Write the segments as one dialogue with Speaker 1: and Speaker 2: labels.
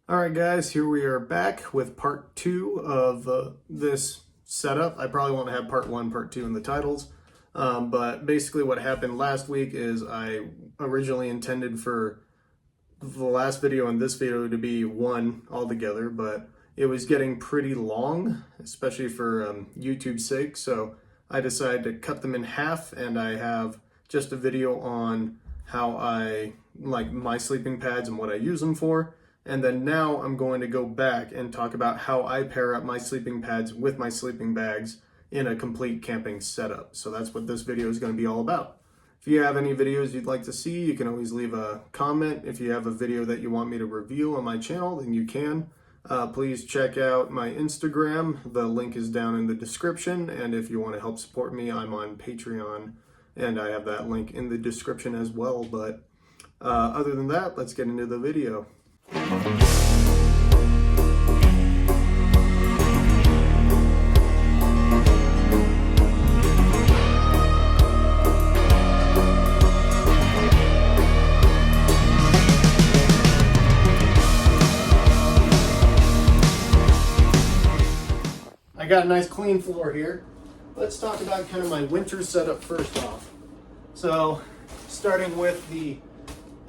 Speaker 1: Alright guys, here we are back with part 2 of this setup. I probably won't have part 1, part 2 in the titles, but basically what happened last week is I originally intended for the last video and this video to be one altogether, but it was getting pretty long, especially for YouTube's sake, so I decided to cut them in half, and I have just a video on how I like my sleeping pads and what I use them for. And then now I'm going to go back and talk about how I pair up my sleeping pads with my sleeping bags in a complete camping setup. So that's what this video is going to be all about. If you have any videos you'd like to see, you can always leave a comment. If you have a video that you want me to review on my channel, then you can. Please check out my Instagram. The link is down in the description. And if you want to help support me, I'm on Patreon, and I have that link in the description as well. But other than that, let's get into the video. I got a nice clean floor here. Let's talk about kind of my winter setup first off. So starting with the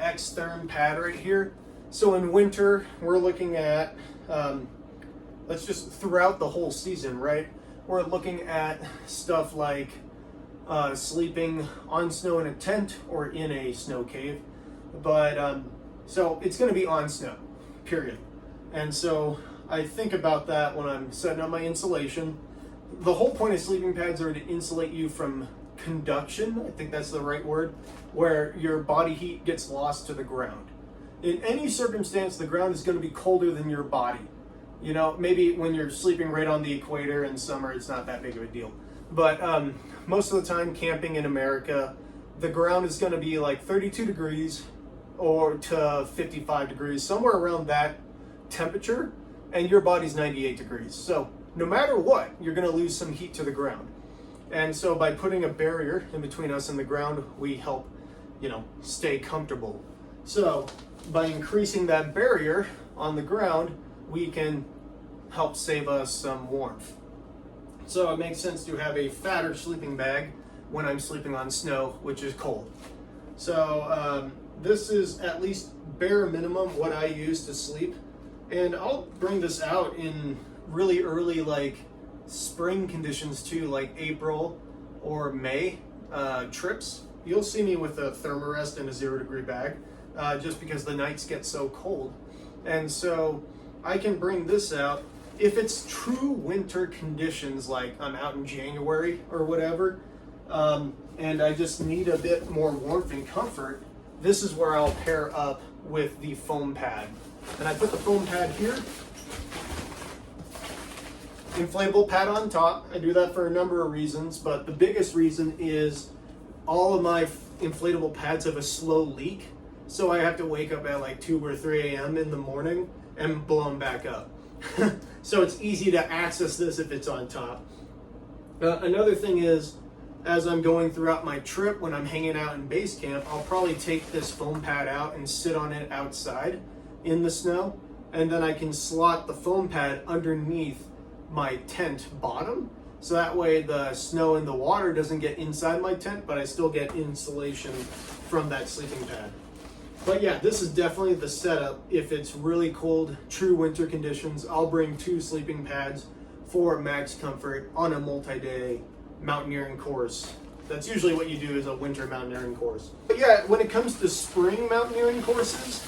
Speaker 1: X-Therm pad right here. So in winter, we're looking at, let's just throughout the whole season, right? We're looking at stuff like sleeping on snow in a tent or in a snow cave. But so it's going to be on snow, period. And so I think about that when I'm setting up my insulation. The whole point of sleeping pads are to insulate you from conduction, I think that's the right word, where your body heat gets lost to the ground. In any circumstance, the ground is going to be colder than your body. You know, maybe when you're sleeping right on the equator in summer, it's not that big of a deal. But most of the time camping in America, the ground is going to be like 32 degrees or to 55 degrees, somewhere around that temperature, and your body's 98 degrees. So no matter what, you're going to lose some heat to the ground. And so by putting a barrier in between us and the ground, we help, stay comfortable. So by increasing that barrier on the ground, we can help save us some warmth. So it makes sense to have a fatter sleeping bag when I'm sleeping on snow, which is cold. So this is at least bare minimum what I use to sleep. And I'll bring this out in really early, like spring conditions too, like April or May trips. You'll see me with a thermarest and a 0-degree bag. Just because the nights get so cold. And so I can bring this out. If it's true winter conditions, like I'm out in January or whatever, and I just need a bit more warmth and comfort, this is where I'll pair up with the foam pad. And I put the foam pad here, inflatable pad on top. I do that for a number of reasons, but the biggest reason is all of my inflatable pads have a slow leak. So I have to wake up at like 2 or 3 a.m. in the morning and blow them back up. So it's easy to access this if it's on top. Another thing is, as I'm going throughout my trip, when I'm hanging out in base camp, I'll probably take this foam pad out and sit on it outside in the snow. And then I can slot the foam pad underneath my tent bottom. So that way the snow and the water doesn't get inside my tent, but I still get insulation from that sleeping pad. But yeah, this is definitely the setup. If it's really cold, true winter conditions, I'll bring 2 sleeping pads for max comfort on a multi-day mountaineering course. That's usually what you do is a winter mountaineering course. But yeah, when it comes to spring mountaineering courses,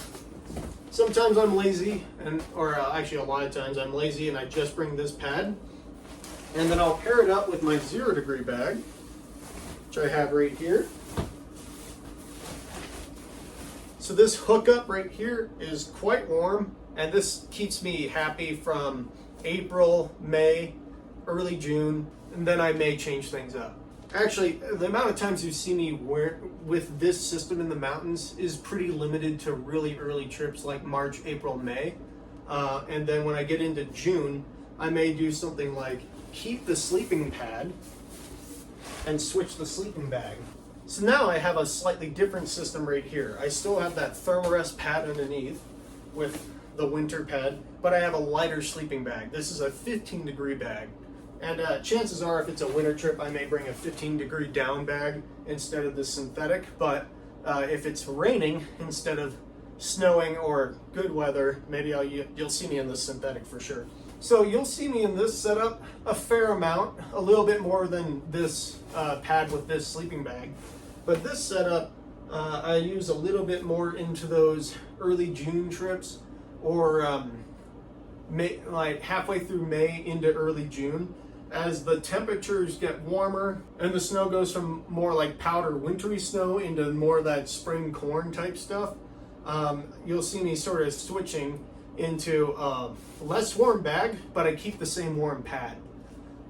Speaker 1: sometimes I'm lazy, or actually a lot of times I'm lazy and I just bring this pad. And then I'll pair it up with my 0-degree bag, which I have right here. So this hookup right here is quite warm, and this keeps me happy from April, May, early June, and then I may change things up. Actually, the amount of times you see me with this system in the mountains is pretty limited to really early trips like March, April, May. And then when I get into June, I may do something like keep the sleeping pad and switch the sleeping bag. So now I have a slightly different system right here. I still have that thermarest pad underneath, with the winter pad, but I have a lighter sleeping bag. This is a 15-degree bag. And chances are, if it's a winter trip, I may bring a 15-degree down bag instead of the synthetic. But if it's raining instead of snowing or good weather, maybe you'll see me in the synthetic for sure. So you'll see me in this setup a fair amount, a little bit more than this pad with this sleeping bag. But this setup, I use a little bit more into those early June trips, or like halfway through May into early June. As the temperatures get warmer and the snow goes from more like powder wintry snow into more of that spring corn type stuff, you'll see me sort of switching into a less warm bag, but I keep the same warm pad.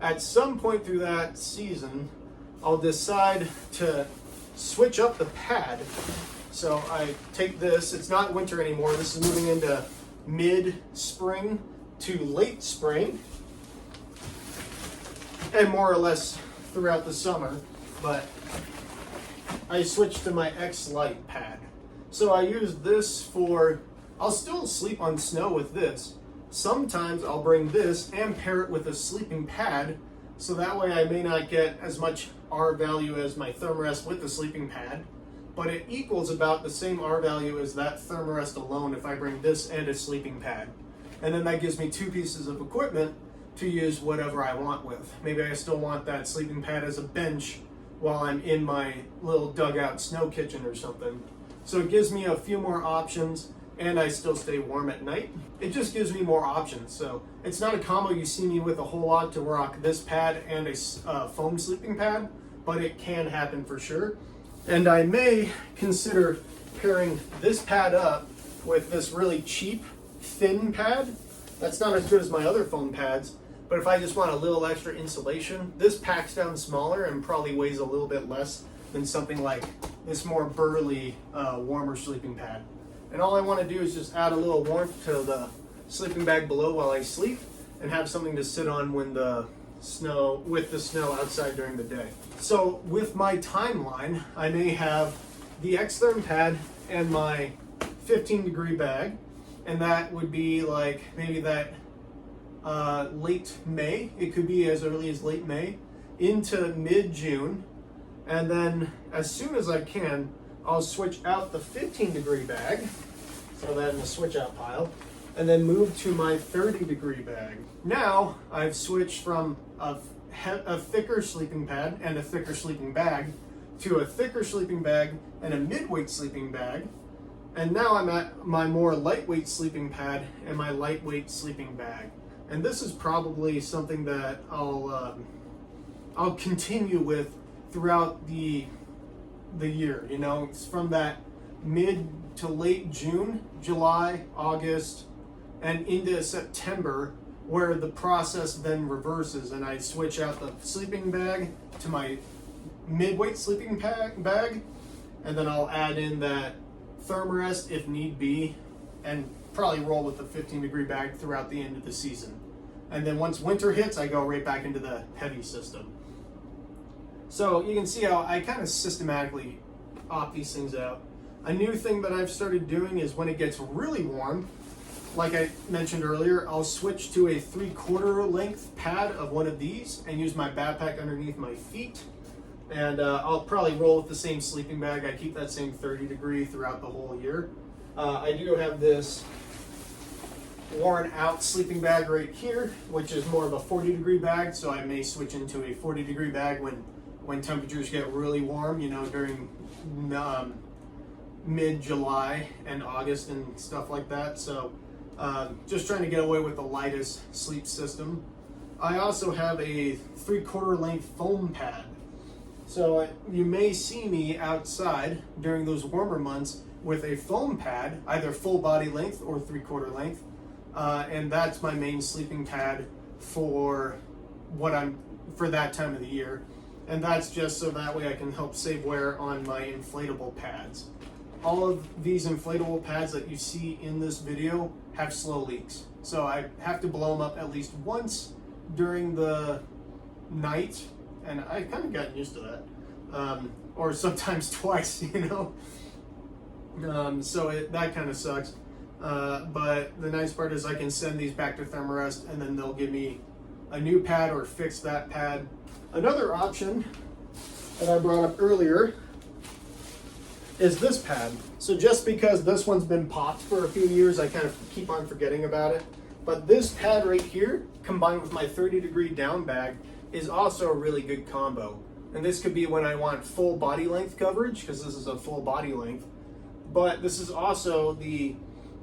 Speaker 1: At some point through that season, I'll decide to switch up the pad. So I take this, it's not winter anymore, this is moving into mid-spring to late spring, and more or less throughout the summer, but I switched to my X Lite pad. So I use this for, I'll still sleep on snow with this. Sometimes I'll bring this and pair it with a sleeping pad, so that way I may not get as much R value as my Thermarest with the sleeping pad, but it equals about the same R value as that Thermarest alone if I bring this and a sleeping pad. And then that gives me two pieces of equipment to use whatever I want with. Maybe I still want that sleeping pad as a bench while I'm in my little dugout snow kitchen or something. So it gives me a few more options, and I still stay warm at night. It just gives me more options. So it's not a combo you see me with a whole lot to rock this pad and a foam sleeping pad, but it can happen for sure. And I may consider pairing this pad up with this really cheap, thin pad. That's not as good as my other foam pads, but if I just want a little extra insulation, this packs down smaller and probably weighs a little bit less than something like this more burly, warmer sleeping pad. And all I want to do is just add a little warmth to the sleeping bag below while I sleep, and have something to sit on when with the snow outside during the day. So with my timeline, I may have the X-Therm pad and my 15-degree bag, and that would be like maybe that late May. It could be as early as late May into mid-June, and then as soon as I can, I'll switch out the 15-degree bag, throw that in the switch out pile, and then move to my 30-degree bag. Now I've switched from a thicker sleeping pad and a thicker sleeping bag to a thicker sleeping bag and a mid-weight sleeping bag, and now I'm at my more lightweight sleeping pad and my lightweight sleeping bag. And this is probably something that I'll continue with throughout the year. You know, it's from that mid to late June, July, August, and into September, where the process then reverses, and I switch out the sleeping bag to my mid-weight sleeping bag, and then I'll add in that Thermarest if need be, and probably roll with the 15-degree bag throughout the end of the season. And then once winter hits, I go right back into the heavy system. So you can see how I kind of systematically opt these things out. A new thing that I've started doing is when it gets really warm, like I mentioned earlier, I'll switch to a 3/4 length pad of one of these and use my backpack underneath my feet. And I'll probably roll with the same sleeping bag. I keep that same 30-degree throughout the whole year. I do have this worn out sleeping bag right here, which is more of a 40-degree bag, so I may switch into a 40-degree bag when temperatures get really warm, you know, during mid-July and August and stuff like that. So just trying to get away with the lightest sleep system. I also have a 3/4 length foam pad. So you may see me outside during those warmer months with a foam pad, either full body length or 3/4 length. And that's my main sleeping pad for that time of the year. And that's just so that way I can help save wear on my inflatable pads. All of these inflatable pads that you see in this video have slow leaks. So I have to blow them up at least once during the night, and I've kind of gotten used to that. Or sometimes twice, you know. So that kind of sucks. But the nice part is I can send these back to Thermarest and then they'll give me a new pad or fix that pad. Another option that I brought up earlier is this pad. So just because this one's been popped for a few years, I kind of keep on forgetting about it. But this pad right here, combined with my 30-degree down bag, is also a really good combo. And this could be when I want full body length coverage, because this is a full body length. But this is also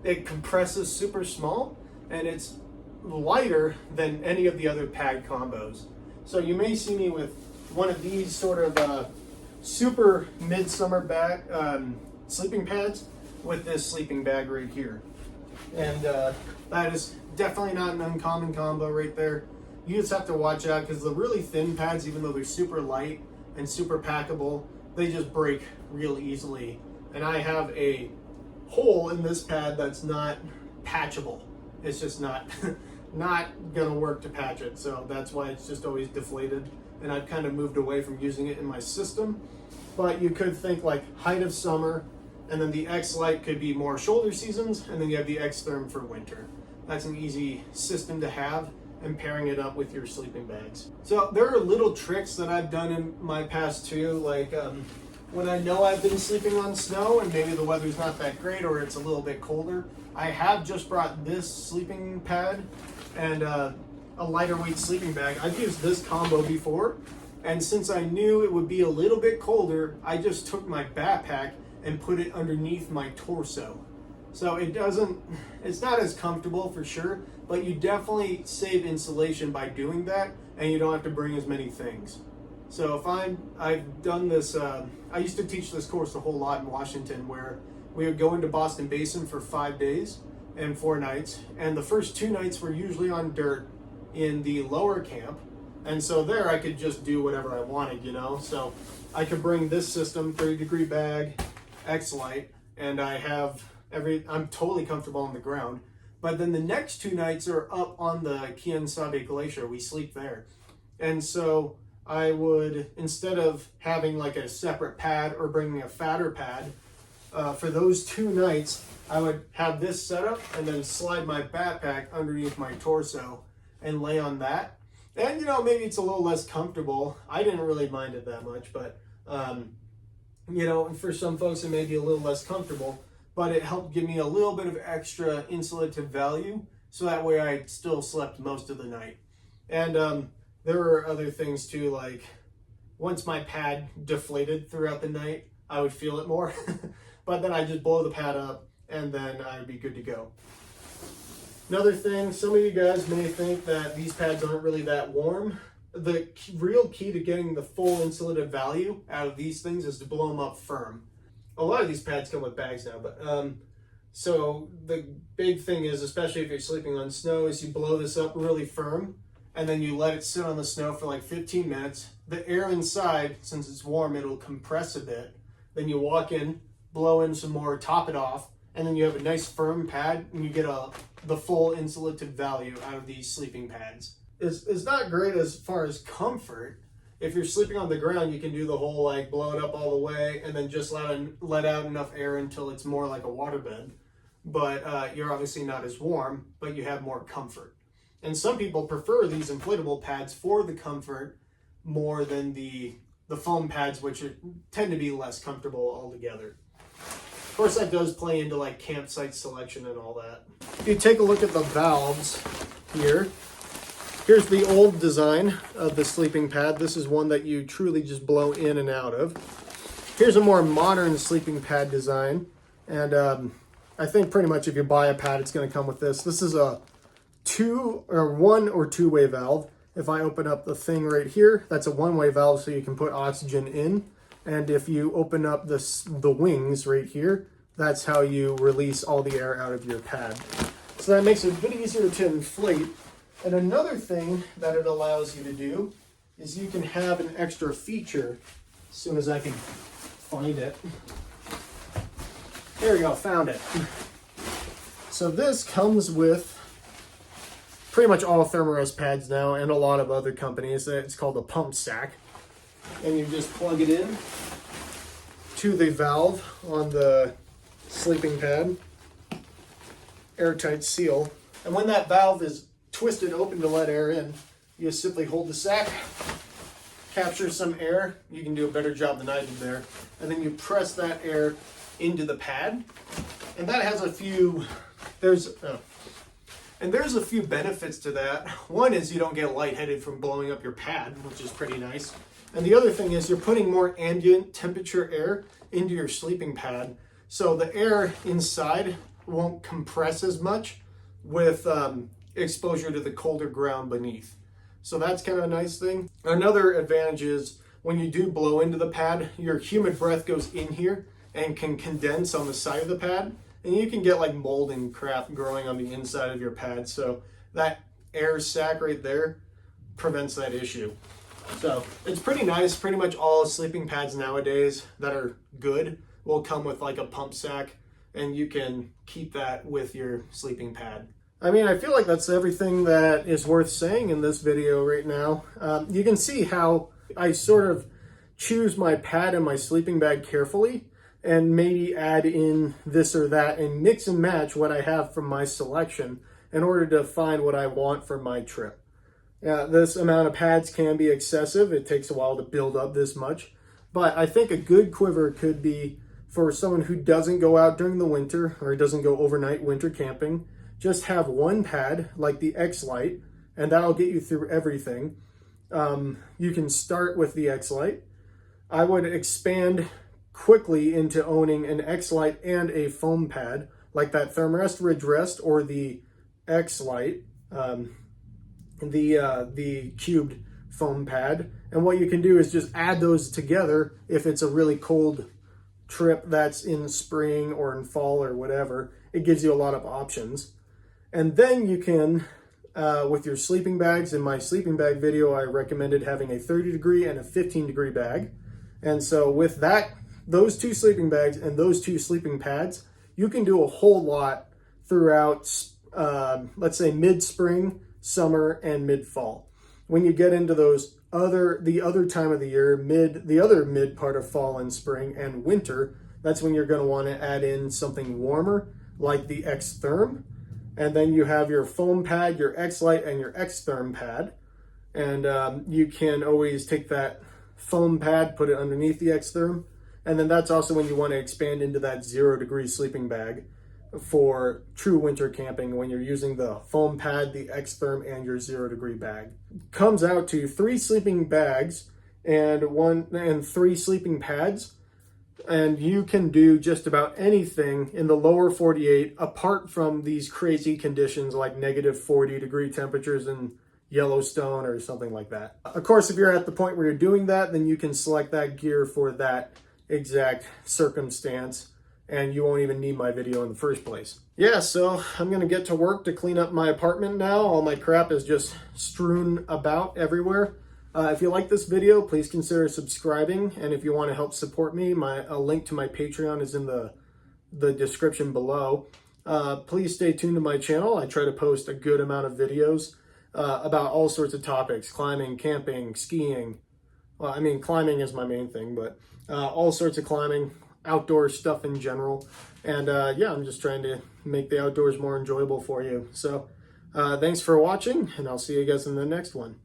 Speaker 1: it compresses super small, and it's lighter than any of the other pad combos. So you may see me with one of these sort of super midsummer bag sleeping pads with this sleeping bag right here. And that is definitely not an uncommon combo right there. You just have to watch out because the really thin pads, even though they're super light and super packable, they just break real easily. And I have a hole in this pad that's not patchable. It's just not gonna work to patch it. So that's why it's just always deflated. And I've kind of moved away from using it in my system. But you could think like height of summer, and then the X Lite could be more shoulder seasons, and then you have the X Therm for winter. That's an easy system to have, and pairing it up with your sleeping bags. So there are little tricks that I've done in my past too, like when I know I've been sleeping on snow and maybe the weather's not that great or it's a little bit colder, I have just brought this sleeping pad and a lighter weight sleeping bag. I've used this combo before, and since I knew it would be a little bit colder, I just took my backpack and put it underneath my torso. So it's not as comfortable for sure, but you definitely save insulation by doing that, and you don't have to bring as many things. So if I've done this, I used to teach this course a whole lot in Washington, where we would go into Boston Basin for 5 days and 4 nights, and the first 2 nights were usually on dirt in the lower camp, and so there I could just do whatever I wanted, you know. So I could bring this system, 30-degree bag, X Lite, and I'm totally comfortable on the ground. But then the next 2 nights are up on the Quien Sabe Glacier. We sleep there. And so I would, instead of having like a separate pad or bringing a fatter pad, for those 2 nights, I would have this set up and then slide my backpack underneath my torso and lay on that. And, you know, maybe it's a little less comfortable. I didn't really mind it that much, but, you know, for some folks it may be a little less comfortable, but it helped give me a little bit of extra insulative value, so that way I still slept most of the night. And there were other things too, like once my pad deflated throughout the night, I would feel it more, but then I just blow the pad up and then I'd be good to go. Another thing, some of you guys may think that these pads aren't really that warm. The real key to getting the full insulative value out of these things is to blow them up firm. A lot of these pads come with bags now, but so the big thing is, especially if you're sleeping on snow, is you blow this up really firm and then you let it sit on the snow for like 15 minutes. The air inside, since it's warm, it'll compress a bit. Then you walk in, blow in some more, top it off, and then you have a nice firm pad and you get the full insulative value out of these sleeping pads. It's not great as far as comfort. If you're sleeping on the ground, you can do the whole like blow it up all the way and then just let out enough air until it's more like a waterbed. But you're obviously not as warm, but you have more comfort. And some people prefer these inflatable pads for the comfort more than the foam pads, which tend to be less comfortable altogether. Of course, that does play into like campsite selection and all that. If you take a look at the valves here, here's the old design of the sleeping pad. This is one that you truly just blow in and out of. Here's a more modern sleeping pad design. And I think pretty much if you buy a pad, it's going to come with this. This is a 1 or 2-way valve. If I open up the thing right here, that's a 1-way valve, so you can put oxygen in. And if you open up the wings right here, that's how you release all the air out of your pad. So that makes it a bit easier to inflate. And another thing that it allows you to do is you can have an extra feature. As soon as I can find it. There we go, found it. So this comes with pretty much all Thermarest pads now and a lot of other companies. It's called a pump stack. And you just plug it in to the valve on the sleeping pad. airtight seal. And when that valve is twisted open to let air in, you simply hold the sack, capture some air. You can do a better job than I did there. And then you press that air into the pad. And that has a few, there's a few benefits to that. One is you don't get lightheaded from blowing up your pad, which is pretty nice. And the other thing is you're putting more ambient temperature air into your sleeping pad. So the air inside won't compress as much with exposure to the colder ground beneath. So that's kind of a nice thing. Another advantage is when you do blow into the pad, your humid breath goes in here and can condense on the side of the pad. And you can get like mold and crap growing on the inside of your pad. So that air sac right there prevents that issue. So it's pretty nice. Pretty much all sleeping pads nowadays that are good will come with like a pump sac, and you can keep that with your sleeping pad. I mean, I feel like that's everything that is worth saying in this video right now. You can see how I sort of choose my pad and my sleeping bag carefully, and maybe add in this or that and mix and match what I have from my selection in order to find what I want for my trip. This amount of pads can be excessive. It takes a while to build up this much, but I think a good quiver could be for someone who doesn't go out during the winter or doesn't go overnight winter camping. Just have one pad like the X-Lite, and that'll get you through everything. You can start with the X-Lite. I would expand quickly into owning an X-Lite and a foam pad like that Thermarest Ridge Rest or the X-Lite, the cubed foam pad. And what you can do is just add those together if it's a really cold trip that's in spring or in fall or whatever. It gives you a lot of options. And then you can, with your sleeping bags, in my sleeping bag video, I recommended having a 30 degree and a 15 degree bag. And so with that, those two sleeping bags and those two sleeping pads, you can do a whole lot throughout, let's say mid-spring, summer, and mid-fall. When you get into those the other time of the year, the other mid part of fall and spring and winter, that's when you're going to want to add in something warmer like the X-Therm. And then you have your foam pad, your X-Lite, and your X-Therm pad. And you can always take that foam pad, put it underneath the X-Therm. And then that's also when you want to expand into that 0 degree sleeping bag for true winter camping, when you're using the foam pad, the X-Therm, and your 0 degree bag. Comes out to 3 sleeping bags and 3 sleeping pads. And you can do just about anything in the lower 48 apart from these crazy conditions like negative 40 degree temperatures in Yellowstone or something like that. Of course, if you're at the point where you're doing that, then you can select that gear for that exact circumstance, and you won't even need my video in the first place. Yeah, so I'm gonna get to work to clean up my apartment now. All my crap is just strewn about everywhere. If you like this video, please consider subscribing, and if you want to help support me, a link to my Patreon is in the description below. Please stay tuned to my channel. I try to post a good amount of videos about all sorts of topics: climbing, camping, skiing. Well, I mean, climbing is my main thing, but all sorts of climbing, outdoor stuff in general. And yeah, I'm just trying to make the outdoors more enjoyable for you. So thanks for watching, and I'll see you guys in the next one.